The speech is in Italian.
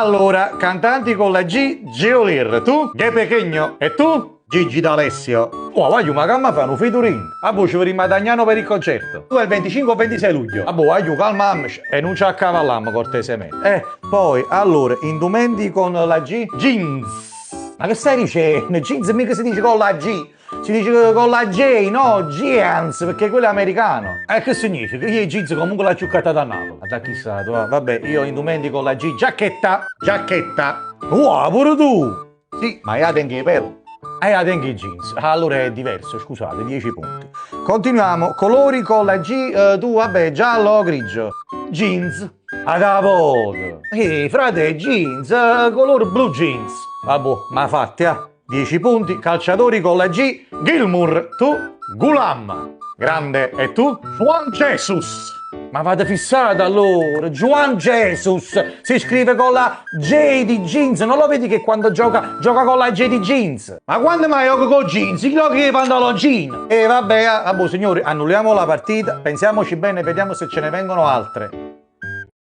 Allora, cantanti con la G, Geolir, tu? Che Pechegno, e tu? Gigi D'Alessio. Oh, voglio, ma che fanno featuring? A voi ci vedremo a Dagnano per il concerto. Tu è il 25 o 26 luglio. A voi, voglio, calmiamoci e non ci accavalliamo cortesemente. Poi, allora, indumenti con la G, jeans. Ma che stai dicendo? Jeans mica si dice con la G. Si dice con la J, no? Jeans, perché quello è americano. E che significa? Io i jeans comunque l'ho ciuccata da Napoli. Ma da chi sa? Vabbè, io indumenti con la G, giacchetta. Wow, pure tu. Sì, ma io tengo i pelo. Io tengo i jeans. Allora è diverso, scusate, 10 punti. Continuiamo. Colori con la G, tu, vabbè, giallo o grigio? Jeans. Ad avoto. Frate, jeans, color blu jeans. Vabbè, ma fatti, 10 punti. Calciatori con la G, Gilmour. Tu, Gulam. Grande. E tu? Juan Jesus. Ma vada fissata allora, Juan Jesus si scrive con la J di jeans, non lo vedi che quando gioca con la J di jeans? Ma quando mai gioca con jeans? Chi gioca con i pantaloncini? E vabbè, signori, annulliamo la partita, pensiamoci bene, vediamo se ce ne vengono altre.